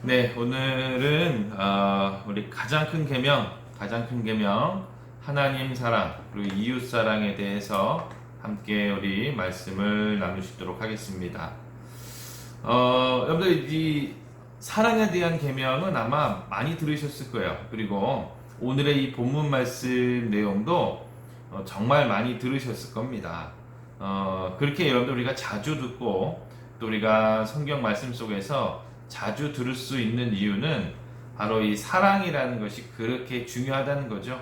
네, 오늘은 우리 가장 큰 계명, 하나님 사랑 그리고 이웃 사랑에 대해서 함께 우리 말씀을 나누시도록 하겠습니다. 여러분들 이 사랑에 대한 계명은 아마 많이 들으셨을 거예요. 그리고 오늘의 이 본문 말씀 내용도 정말 많이 들으셨을 겁니다. 그렇게 여러분들 우리가 자주 듣고 또 우리가 성경 말씀 속에서 자주 들을 수 있는 이유는 바로 이 사랑이라는 것이 그렇게 중요하다는 거죠.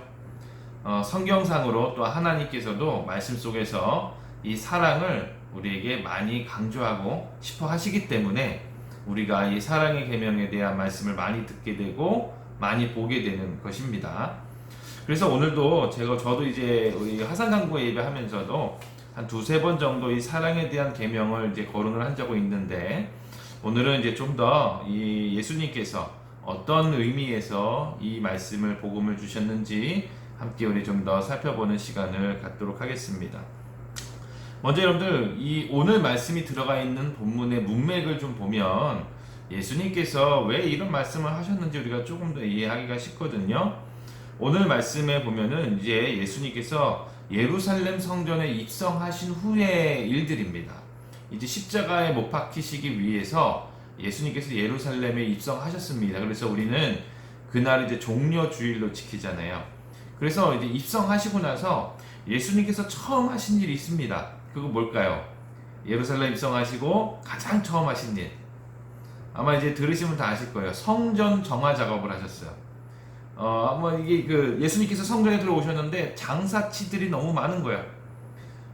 성경상으로 또 하나님께서도 말씀 속에서 이 사랑을 우리에게 많이 강조하고 싶어 하시기 때문에 우리가 이 사랑의 계명에 대한 말씀을 많이 듣게 되고 많이 보게 되는 것입니다. 그래서 오늘도 저도 이제 우리 화상강구 예배하면서도 한 두세 번 정도 이 사랑에 대한 계명을 이제 거론을 한 적이 있는데, 오늘은 이제 좀 더 이 예수님께서 어떤 의미에서 이 말씀을 복음을 주셨는지 함께 우리 좀 더 살펴보는 시간을 갖도록 하겠습니다. 먼저 여러분들 이 오늘 말씀이 들어가 있는 본문의 문맥을 좀 보면 예수님께서 왜 이런 말씀을 하셨는지 우리가 조금 더 이해하기가 쉽거든요. 오늘 말씀에 보면은 이제 예수님께서 예루살렘 성전에 입성하신 후의 일들입니다. 이제 십자가에 못 박히시기 위해서 예수님께서 예루살렘에 입성하셨습니다. 그래서 우리는 그날 이제 종려 주일로 지키잖아요. 그래서 이제 입성하시고 나서 예수님께서 처음 하신 일이 있습니다. 그거 뭘까요? 예루살렘 입성하시고 가장 처음 하신 일. 아마 이제 들으시면 다 아실 거예요. 성전 정화 작업을 하셨어요. 아마 이게 예수님께서 성전에 들어오셨는데 장사치들이 너무 많은 거예요.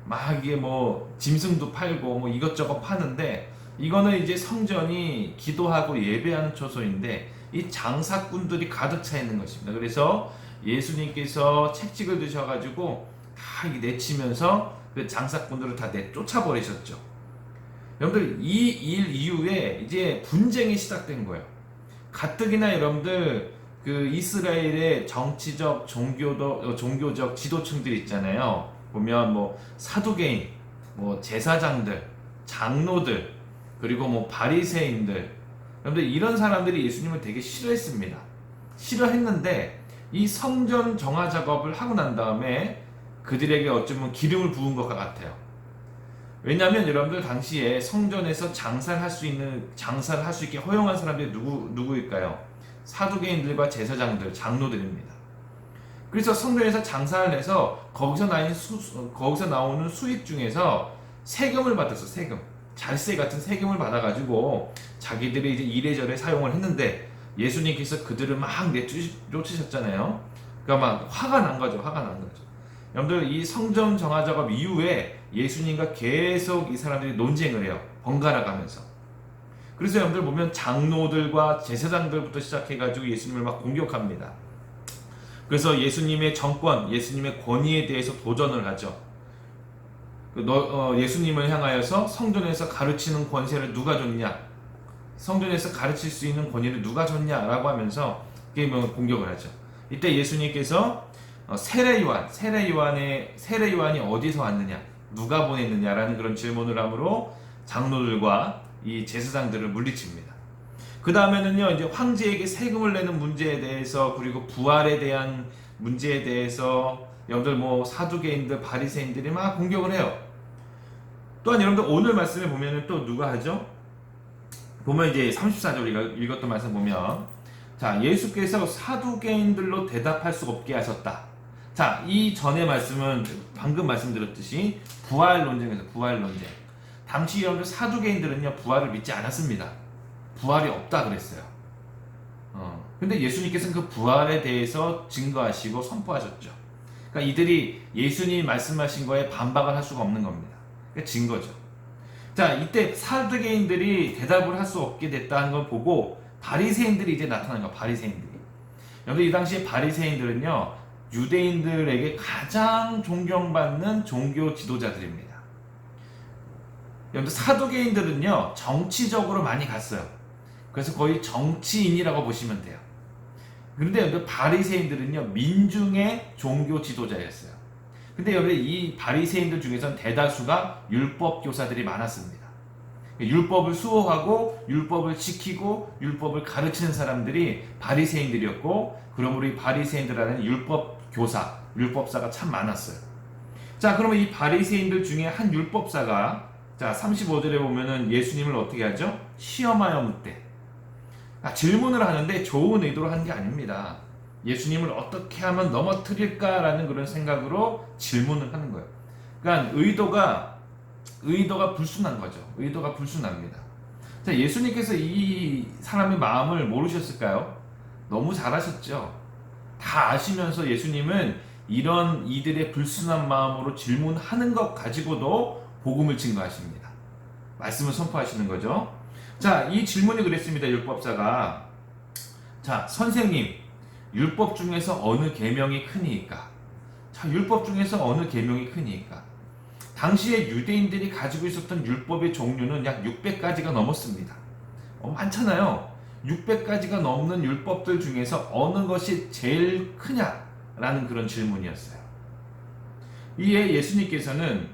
막 이게 뭐 짐승도 팔고 뭐 이것저것 파는데, 이거는 이제 성전이 기도하고 예배하는 처소인데 이 장사꾼들이 가득 차 있는 것입니다. 그래서 예수님께서 책찍을 드셔가지고 다 내치면서 그 장사꾼들을 다 내쫓아버리셨죠. 여러분들 이 일 이후에 이제 분쟁이 시작된 거예요. 가뜩이나 여러분들 그 이스라엘의 정치적 종교적 지도층들 있잖아요. 보면 뭐 사두개인, 뭐 제사장들, 장로들, 그리고 뭐 바리새인들, 여러분들 이런 사람들이 예수님을 되게 싫어했습니다. 싫어했는데 이 성전 정화 작업을 하고 난 다음에 그들에게 어쩌면 기름을 부은 것 같아요. 왜냐하면 여러분들 당시에 성전에서 장사를 할 수 있게 허용한 사람들이 누구일까요? 사두개인들과 제사장들, 장로들입니다. 그래서 성전에서 장사를 해서 거기서 나오는 수익 중에서 세금을 받았어. 세금, 잘세 같은 세금을 받아가지고 자기들이 이제 이래저래 사용을 했는데 예수님께서 그들을 막 내쫓으셨잖아요. 그러니까 막 화가 난 거죠. 여러분들 이 성전 정화 작업 이후에 예수님과 계속 이 사람들이 논쟁을 해요. 번갈아 가면서. 그래서 여러분들 보면 장로들과 제사장들부터 시작해가지고 예수님을 막 공격합니다. 그래서 예수님의 정권, 예수님의 권위에 대해서 도전을 하죠. 예수님을 향하여서 성전에서 가르치는 권세를 누가 줬냐? 성전에서 가르칠 수 있는 권위를 누가 줬냐라고 하면서 공격을 하죠. 이때 예수님께서 세례 요한이 어디서 왔느냐? 누가 보냈느냐라는 그런 질문을 함으로 장로들과 이 제사장들을 물리칩니다. 그 다음에는요, 이제 황제에게 세금을 내는 문제에 대해서, 그리고 부활에 대한 문제에 대해서 여러분들 뭐 사두개인들, 바리새인들이 막 공격을 해요. 또한 여러분들 오늘 말씀에 보면은 또 누가 하죠? 보면 이제 34절 우리가 읽었던 말씀 보면, 자, 예수께서 사두개인들로 대답할 수 없게 하셨다. 자, 이 전의 말씀은 방금 말씀드렸듯이 부활 논쟁에서 부활 논쟁. 당시 여러분들 사두개인들은요, 부활을 믿지 않았습니다. 부활이 없다 그랬어요. 근데 예수님께서는 그 부활에 대해서 증거하시고 선포하셨죠. 그러니까 이들이 예수님이 말씀하신 거에 반박을 할 수가 없는 겁니다. 그러니까 증거죠. 자, 이때 사두개인들이 대답을 할 수 없게 됐다는 걸 보고 바리새인들이 이제 나타난 거예요. 바리새인들이. 여러분 이 당시에 바리새인들은요, 유대인들에게 가장 존경받는 종교 지도자들입니다. 여러분 사두개인들은요, 정치적으로 많이 갔어요. 그래서 거의 정치인이라고 보시면 돼요. 그런데 여러분 바리새인들은요, 민중의 종교 지도자였어요. 근데 여러분 이 바리새인들 중에서는 대다수가 율법 교사들이 많았습니다. 율법을 수호하고 율법을 지키고 율법을 가르치는 사람들이 바리새인들이었고, 그러므로 이 바리새인들이라는 율법 교사, 율법사가 참 많았어요. 자, 그러면 이 바리새인들 중에 한 율법사가, 자 35절에 보면은 예수님을 어떻게 하죠? 시험하여 묻되, 질문을 하는데 좋은 의도로 한 게 아닙니다. 예수님을 어떻게 하면 넘어뜨릴까라는 그런 생각으로 질문을 하는 거예요. 그러니까 의도가 불순한 거죠. 의도가 불순합니다. 자, 예수님께서 이 사람의 마음을 모르셨을까요? 너무 잘 아셨죠. 다 아시면서 예수님은 이런 이들의 불순한 마음으로 질문하는 것 가지고도 복음을 증거하십니다. 말씀을 선포하시는 거죠. 자, 이 질문이 그랬습니다. 율법사가, 자, 선생님, 율법 중에서 어느 계명이 크니이까? 자, 율법 중에서 어느 계명이 크니이까? 당시에 유대인들이 가지고 있었던 율법의 종류는 약 600가지가 넘었습니다. 많잖아요. 600가지가 넘는 율법들 중에서 어느 것이 제일 크냐라는 그런 질문이었어요. 이에 예수님께서는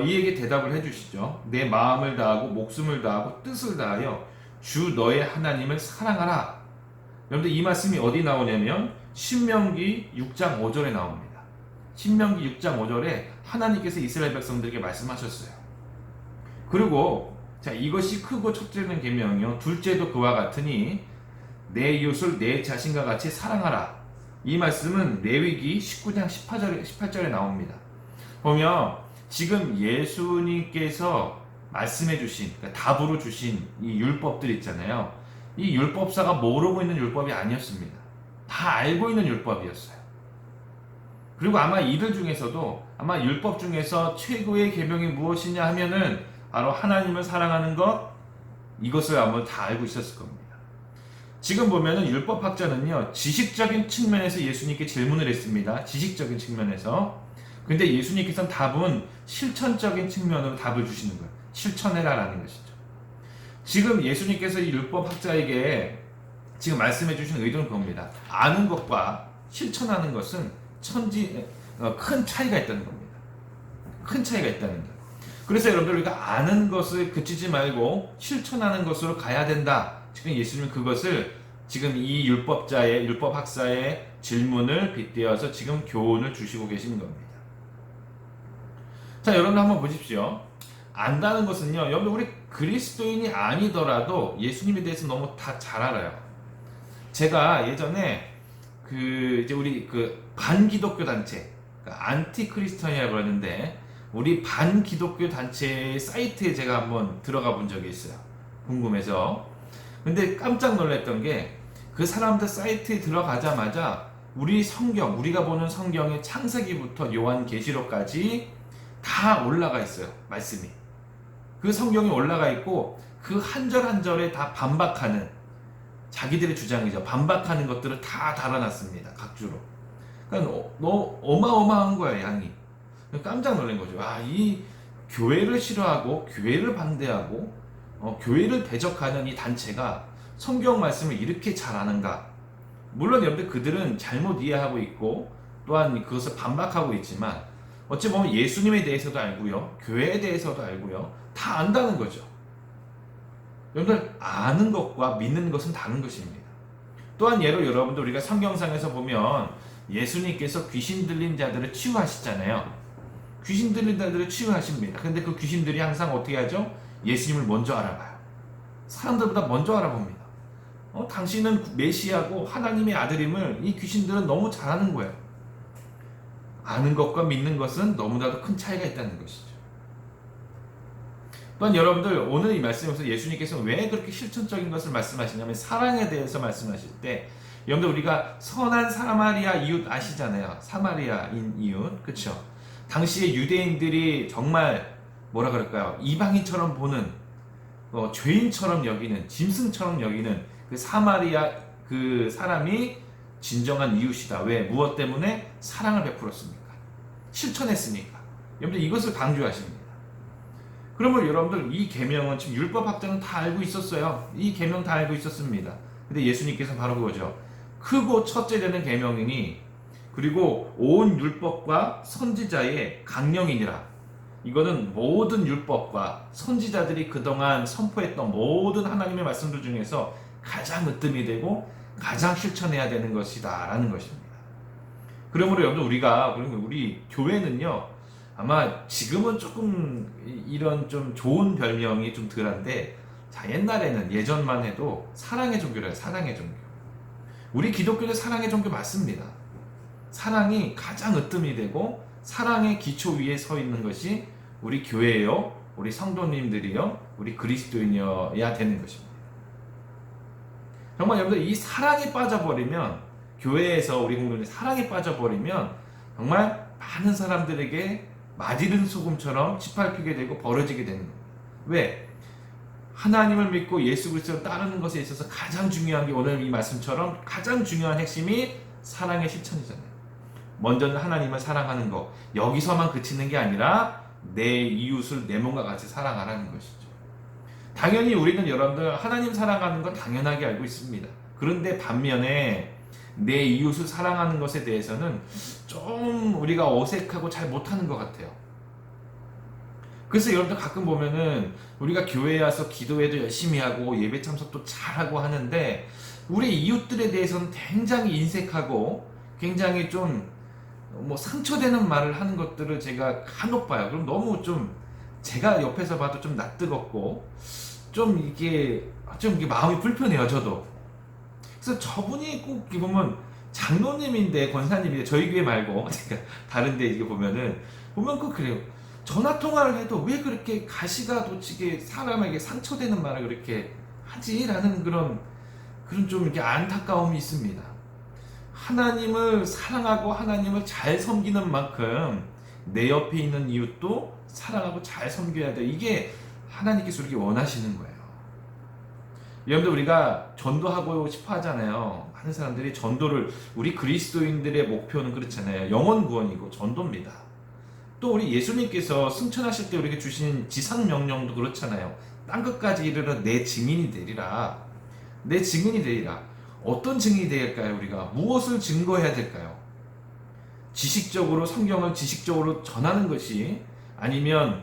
이에게 대답을 해주시죠. 내 마음을 다하고 목숨을 다하고 뜻을 다하여 주 너의 하나님을 사랑하라. 여러분들 이 말씀이 어디 나오냐면 신명기 6장 5절에 나옵니다. 신명기 6장 5절에 하나님께서 이스라엘 백성들에게 말씀하셨어요. 그리고 자, 이것이 크고 첫째는 계명이요 둘째도 그와 같으니 내 이웃을 내 자신과 같이 사랑하라. 이 말씀은 레위기 19장 18절에 나옵니다. 보면 지금 예수님께서 말씀해 주신, 그러니까 답으로 주신 이 율법들 있잖아요. 이 율법사가 모르고 있는 율법이 아니었습니다. 다 알고 있는 율법이었어요. 그리고 아마 이들 중에서도 아마 율법 중에서 최고의 계명이 무엇이냐 하면은 바로 하나님을 사랑하는 것, 이것을 아마 다 알고 있었을 겁니다. 지금 보면은 율법학자는요, 지식적인 측면에서 예수님께 질문을 했습니다. 지식적인 측면에서. 근데 예수님께서는 답은 실천적인 측면으로 답을 주시는 거예요. 실천해라라는 것이죠. 지금 예수님께서 이 율법학자에게 지금 말씀해 주신 의도는 그겁니다. 아는 것과 실천하는 것은 큰 차이가 있다는 겁니다. 큰 차이가 있다는 거예요. 그래서 여러분들 우리가 아는 것을 그치지 말고 실천하는 것으로 가야 된다. 지금 예수님은 그것을 지금 이 율법학사의 질문을 빗대어서 지금 교훈을 주시고 계시는 겁니다. 자, 여러분 한번 보십시오. 안다는 것은요, 여러분 우리 그리스도인이 아니더라도 예수님에 대해서 너무 다 잘 알아요. 제가 예전에 이제 우리 반기독교 단체, 안티크리스천이라고 하는데, 우리 반기독교 단체 사이트에 제가 한번 들어가 본 적이 있어요. 궁금해서. 근데 깜짝 놀랐던 게, 그 사람들 사이트에 들어가자마자 우리가 보는 성경의 창세기부터 요한계시록까지 다 올라가 있어요. 말씀이. 그 성경이 올라가 있고, 그 한 절 한 절에 다 반박하는, 자기들의 주장이죠. 반박하는 것들을 다 달아놨습니다. 각주로. 그러니까 너무 어마어마한 거예요, 양이. 깜짝 놀란 거죠. 이 교회를 싫어하고 교회를 반대하고 교회를 배적하는 이 단체가 성경 말씀을 이렇게 잘 아는가. 물론 여러분들 그들은 잘못 이해하고 있고 또한 그것을 반박하고 있지만 어찌 보면 예수님에 대해서도 알고요, 교회에 대해서도 알고요, 다 안다는 거죠. 여러분들 아는 것과 믿는 것은 다른 것입니다. 또한 예로 여러분들 우리가 성경상에서 보면 예수님께서 귀신 들린 자들을 치유하시잖아요. 귀신 들린 자들을 치유하십니다. 근데 그 귀신들이 항상 어떻게 하죠? 예수님을 먼저 알아봐요. 사람들보다 먼저 알아봅니다. 당신은 메시아고 하나님의 아들임을 이 귀신들은 너무 잘 아는 거예요. 아는 것과 믿는 것은 너무나도 큰 차이가 있다는 것이죠. 또한 여러분들 오늘 이 말씀에서 예수님께서 왜 그렇게 실천적인 것을 말씀하시냐면 사랑에 대해서 말씀하실 때, 여러분들 우리가 선한 사마리아 이웃 아시잖아요. 사마리아인 이웃, 그렇죠? 당시에 유대인들이 정말 뭐라 그럴까요? 이방인처럼 보는, 죄인처럼 여기는, 짐승처럼 여기는 그 사마리아 그 사람이 진정한 이웃이다. 왜? 무엇 때문에? 사랑을 베풀었습니까? 실천했으니까. 여러분들 이것을 강조하십니다. 그러면 여러분들 이 계명은 지금 율법학자는 다 알고 있었어요. 이 계명 다 알고 있었습니다. 근데 예수님께서 바로 그거죠. 크고 첫째 되는 계명이니 그리고 온 율법과 선지자의 강령이니라. 이거는 모든 율법과 선지자들이 그동안 선포했던 모든 하나님의 말씀들 중에서 가장 으뜸이 되고 가장 실천해야 되는 것이다 라는 것입니다. 그러므로 여러분 우리 교회는요, 아마 지금은 조금 이런 좀 좋은 별명이 좀 덜한데, 자, 옛날에는 예전만 해도 사랑의 종교래요. 사랑의 종교. 우리 기독교는 사랑의 종교 맞습니다. 사랑이 가장 으뜸이 되고 사랑의 기초 위에 서 있는 것이 우리 교회요, 우리 성도님들이요, 우리 그리스도인이어야 되는 것입니다. 정말 여러분들 이 사랑에 빠져버리면, 교회에서 우리 공동체 사랑에 빠져버리면 정말 많은 사람들에게 마디른 소금처럼 짓밟히게 되고 벌어지게 되는 겁니다. 왜? 하나님을 믿고 예수 그리스도를 따르는 것에 있어서 가장 중요한 게 오늘 이 말씀처럼 가장 중요한 핵심이 사랑의 실천이잖아요. 먼저는 하나님을 사랑하는 것, 여기서만 그치는 게 아니라 내 이웃을 내 몸과 같이 사랑하라는 것이죠. 당연히 우리는 여러분들 하나님 사랑하는 건 당연하게 알고 있습니다. 그런데 반면에 내 이웃을 사랑하는 것에 대해서는 좀 우리가 어색하고 잘 못하는 것 같아요. 그래서 여러분들 가끔 보면은 우리가 교회에 와서 기도회도 열심히 하고 예배 참석도 잘하고 하는데 우리 이웃들에 대해서는 굉장히 인색하고 굉장히 좀 상처되는 말을 하는 것들을 제가 간혹 봐요. 그럼 너무 좀 제가 옆에서 봐도 좀 낯뜨겁고 좀 이게 마음이 불편해요, 저도. 그래서 저분이 꼭 보면 장로님인데, 권사님인데, 저희 교회 말고 제가 다른 데 이게 보면 꼭 그래요. 전화 통화를 해도 왜 그렇게 가시가 돋치게 사람에게 상처되는 말을 그렇게 하지라는 그런 좀 이렇게 안타까움이 있습니다. 하나님을 사랑하고 하나님을 잘 섬기는 만큼 내 옆에 있는 이웃도 사랑하고 잘 섬겨야 돼. 이게 하나님께서 이렇게 원하시는 거예요. 여러분들 우리가 전도하고 싶어 하잖아요. 많은 사람들이 전도를, 우리 그리스도인들의 목표는 그렇잖아요. 영혼 구원이고 전도입니다. 또 우리 예수님께서 승천하실 때 우리에게 주신 지상명령도 그렇잖아요. 땅끝까지 이르러 내 증인이 되리라. 내 증인이 되리라. 어떤 증인이 될까요? 우리가 무엇을 증거해야 될까요? 지식적으로 성경을 지식적으로 전하는 것이, 아니면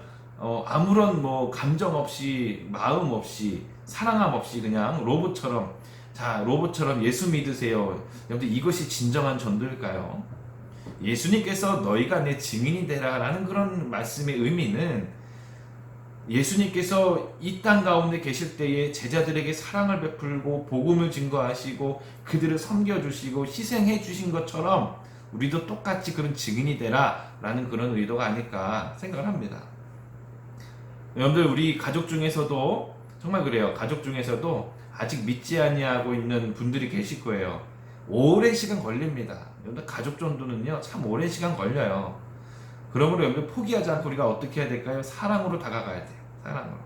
아무런 감정 없이, 마음 없이, 사랑함 없이 그냥 로봇처럼 예수 믿으세요. 여러분들 이것이 진정한 전도일까요? 예수님께서 너희가 내 증인이 되라 라는 그런 말씀의 의미는, 예수님께서 이 땅 가운데 계실 때에 제자들에게 사랑을 베풀고 복음을 증거하시고 그들을 섬겨주시고 희생해 주신 것처럼 우리도 똑같이 그런 증인이 되라 라는 그런 의도가 아닐까 생각을 합니다. 여러분들 우리 가족 중에서도 정말 그래요. 가족 중에서도 아직 믿지 아니하고 있는 분들이 계실 거예요. 오랜 시간 걸립니다. 여러분들 가족 전도는요 참 오랜 시간 걸려요. 그러므로 여러분들 포기하지 않고 우리가 어떻게 해야 될까요? 사랑으로 다가가야 돼요. 사랑으로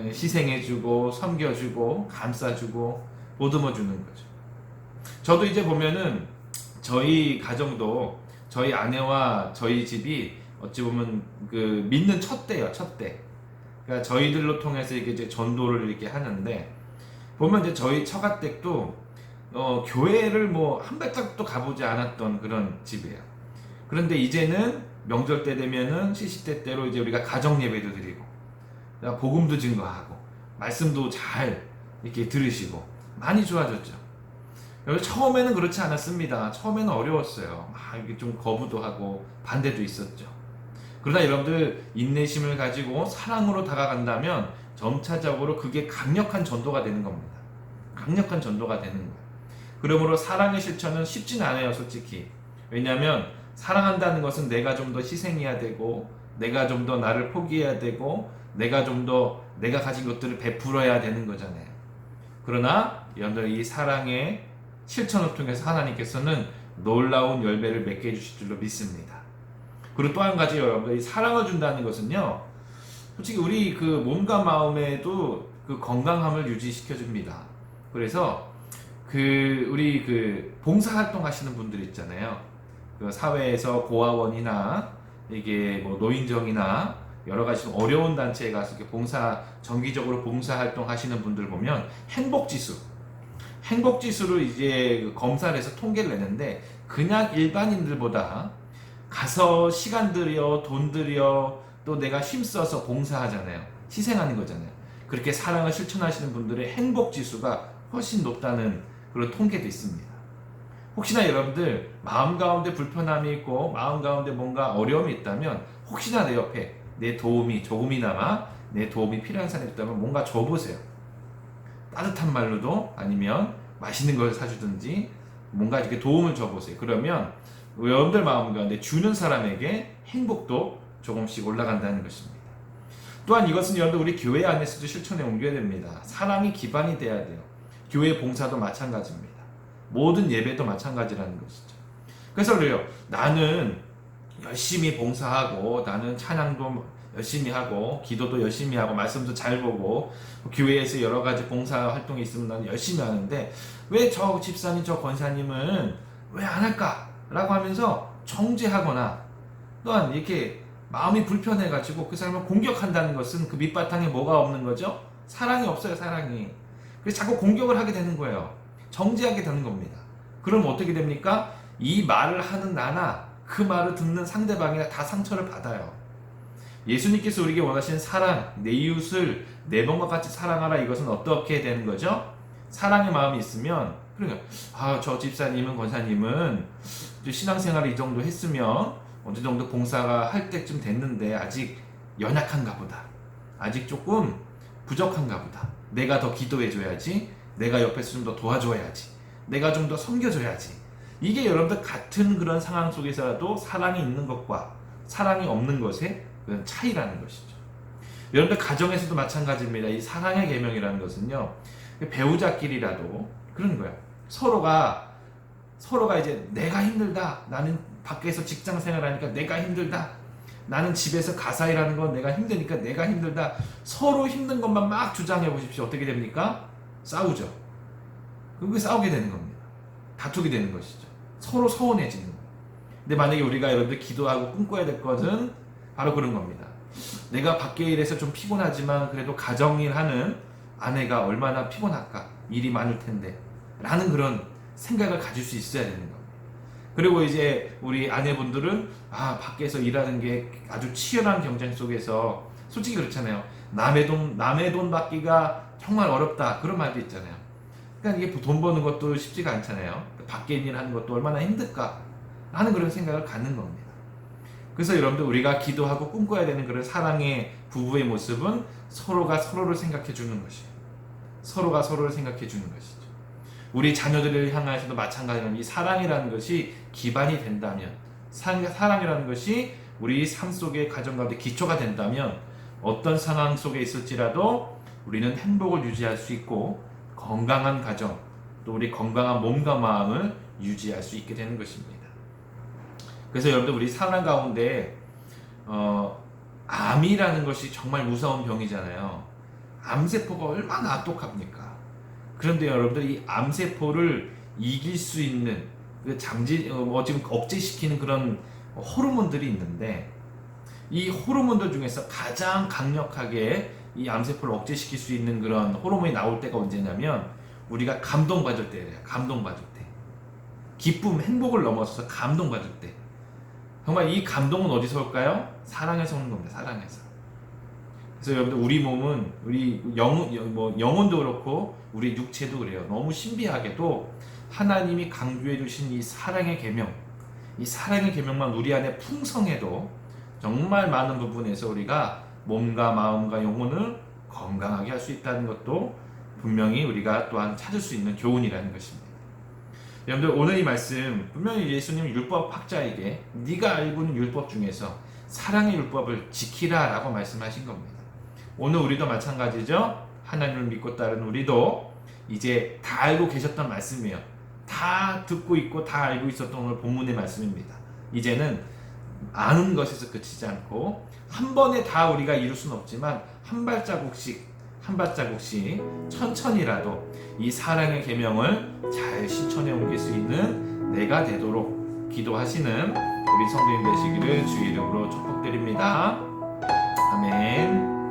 희생해주고 섬겨주고 감싸주고 보듬어주는 거죠. 저도 이제 보면은 저희 가정도, 저희 아내와 저희 집이 어찌 보면 그 믿는 첫 때예요. 첫 때. 그러니까 저희들로 통해서 이제 전도를 이렇게 하는데, 보면 이제 저희 처가댁도 교회를 한 발짝도 가보지 않았던 그런 집이에요. 그런데 이제는 명절 때 되면은 70대 때로 이제 우리가 가정 예배도 드리고 복음도 증거하고 말씀도 잘 이렇게 들으시고 많이 좋아졌죠. 처음에는 그렇지 않았습니다. 처음에는 어려웠어요. 이게 좀 거부도 하고 반대도 있었죠. 그러나 여러분들 인내심을 가지고 사랑으로 다가간다면 점차적으로 그게 강력한 전도가 되는 겁니다. 강력한 전도가 되는 거예요. 그러므로 사랑의 실천은 쉽진 않아요, 솔직히. 왜냐하면 사랑한다는 것은 내가 좀 더 희생해야 되고, 내가 좀 더 나를 포기해야 되고, 내가 좀 더 내가 가진 것들을 베풀어야 되는 거잖아요. 그러나 여러분들 이 사랑의 실천을 통해서 하나님께서는 놀라운 열매를 맺게 해주실 줄로 믿습니다. 그리고 또 한 가지 여러분들, 이 사랑을 준다는 것은요, 솔직히 우리 그 몸과 마음에도 그 건강함을 유지시켜 줍니다. 그래서 우리 봉사활동 하시는 분들 있잖아요. 그 사회에서 고아원이나 이게 노인정이나 여러 가지 어려운 단체에 가서 이렇게 정기적으로 봉사활동 하시는 분들 보면 행복지수를 이제 검사를 해서 통계를 내는데, 그냥 일반인들보다 가서 시간 들여, 돈 들여, 또 내가 힘써서 봉사하잖아요. 희생하는 거잖아요. 그렇게 사랑을 실천하시는 분들의 행복 지수가 훨씬 높다는 그런 통계도 있습니다. 혹시나 여러분들 마음 가운데 불편함이 있고 마음 가운데 뭔가 어려움이 있다면 혹시나 내 옆에 내 도움이 조금이나마 내 도움이 필요한 사람이 있다면 뭔가 줘보세요. 따뜻한 말로도 아니면 맛있는 걸 사주든지 뭔가 이렇게 도움을 줘보세요. 그러면 여러분들 마음 가운데 주는 사람에게 행복도 조금씩 올라간다는 것입니다. 또한 이것은 여러분들 우리 교회 안에서도 실천에 옮겨야 됩니다. 사랑이 기반이 돼야 돼요. 교회 봉사도 마찬가지입니다. 모든 예배도 마찬가지라는 것이죠. 그래서 그래요. 나는 열심히 봉사하고 나는 찬양도 열심히 하고 기도도 열심히 하고 말씀도 잘 보고 교회에서 여러 가지 봉사 활동이 있으면 나는 열심히 하는데 왜 저 집사님 저 권사님은 왜 안 할까? 라고 하면서 정죄하거나 또한 이렇게 마음이 불편해가지고 그 사람을 공격한다는 것은 그 밑바탕에 뭐가 없는 거죠? 사랑이 없어요. 사랑이. 그래서 자꾸 공격을 하게 되는 거예요. 정죄하게 되는 겁니다. 그럼 어떻게 됩니까? 이 말을 하는 나나 그 말을 듣는 상대방이나 다 상처를 받아요. 예수님께서 우리에게 원하시는 사랑, 내 이웃을 내 몸과 같이 사랑하라. 이것은 어떻게 되는 거죠? 사랑의 마음이 있으면 그러니까 저 집사님은 권사님은 신앙생활을 이 정도 했으면 어느 정도 봉사가 할 때쯤 됐는데 아직 연약한가 보다. 아직 조금 부족한가 보다. 내가 더 기도해 줘야지. 내가 옆에서 좀 더 도와줘야지. 내가 좀 더 섬겨줘야지. 이게 여러분들 같은 그런 상황 속에서라도 사랑이 있는 것과 사랑이 없는 것의 그런 차이라는 것이죠. 여러분들 가정에서도 마찬가지입니다. 이 사랑의 계명이라는 것은요. 배우자끼리라도 그런 거야. 서로가 이제 내가 힘들다. 나는 밖에서 직장 생활하니까 내가 힘들다. 나는 집에서 가사 일하는 건 내가 힘드니까 내가 힘들다. 서로 힘든 것만 막 주장해 보십시오. 어떻게 됩니까? 싸우죠. 그리고 싸우게 되는 겁니다. 다투게 되는 것이죠. 서로 서운해지는 거예요. 근데 만약에 우리가 여러분들 기도하고 꿈꿔야 될 것은 바로 그런 겁니다. 내가 밖에 일해서 좀 피곤하지만 그래도 가정일 하는 아내가 얼마나 피곤할까? 일이 많을 텐데 라는 그런 생각을 가질 수 있어야 되는 겁니다. 그리고 이제 우리 아내분들은 밖에서 일하는 게 아주 치열한 경쟁 속에서 솔직히 그렇잖아요. 남의 돈 받기가 정말 어렵다. 그런 말도 있잖아요. 그러니까 이게 돈 버는 것도 쉽지가 않잖아요. 밖에 일하는 것도 얼마나 힘들까 하는 그런 생각을 갖는 겁니다. 그래서 여러분들 우리가 기도하고 꿈꿔야 되는 그런 사랑의 부부의 모습은 서로가 서로를 생각해 주는 것이에요. 서로가 서로를 생각해 주는 것이죠. 우리 자녀들을 향해서도 마찬가지로 이 사랑이라는 것이 기반이 된다면, 사랑이라는 것이 우리 삶 속의 가정 가운데 기초가 된다면 어떤 상황 속에 있을지라도 우리는 행복을 유지할 수 있고 건강한 가정, 또 우리 건강한 몸과 마음을 유지할 수 있게 되는 것입니다. 그래서 여러분들 우리 사랑 가운데 암이라는 것이 정말 무서운 병이잖아요. 암세포가 얼마나 악독합니까? 그런데 여러분들 이 암세포를 이길 수 있는 지금 억제시키는 그런 호르몬들이 있는데 이 호르몬들 중에서 가장 강력하게 이 암세포를 억제시킬 수 있는 그런 호르몬이 나올 때가 언제냐면 우리가 감동받을 때예요. 감동받을 때. 기쁨, 행복을 넘어서서 감동받을 때. 정말 이 감동은 어디서 올까요? 사랑에서 오는 겁니다. 사랑에서. 그래서 여러분들 우리 몸은 우리 영혼도 그렇고 우리 육체도 그래요. 너무 신비하게도 하나님이 강조해 주신 이 사랑의 계명, 이 사랑의 계명만 우리 안에 풍성해도 정말 많은 부분에서 우리가 몸과 마음과 영혼을 건강하게 할 수 있다는 것도 분명히 우리가 또한 찾을 수 있는 교훈이라는 것입니다. 여러분들 오늘 이 말씀 분명히 예수님 율법학자에게 네가 알고 있는 율법 중에서 사랑의 율법을 지키라 라고 말씀하신 겁니다. 오늘 우리도 마찬가지죠. 하나님을 믿고 따르는 우리도 이제 다 알고 계셨던 말씀이에요. 다 듣고 있고 다 알고 있었던 오늘 본문의 말씀입니다. 이제는 아는 것에서 그치지 않고 한 번에 다 우리가 이룰 수는 없지만 한 발자국씩 천천히라도 이 사랑의 계명을 잘 실천해 옮길 수 있는 내가 되도록 기도하시는 우리 성도님 되시기를 주의 이름으로 축복드립니다. 아멘.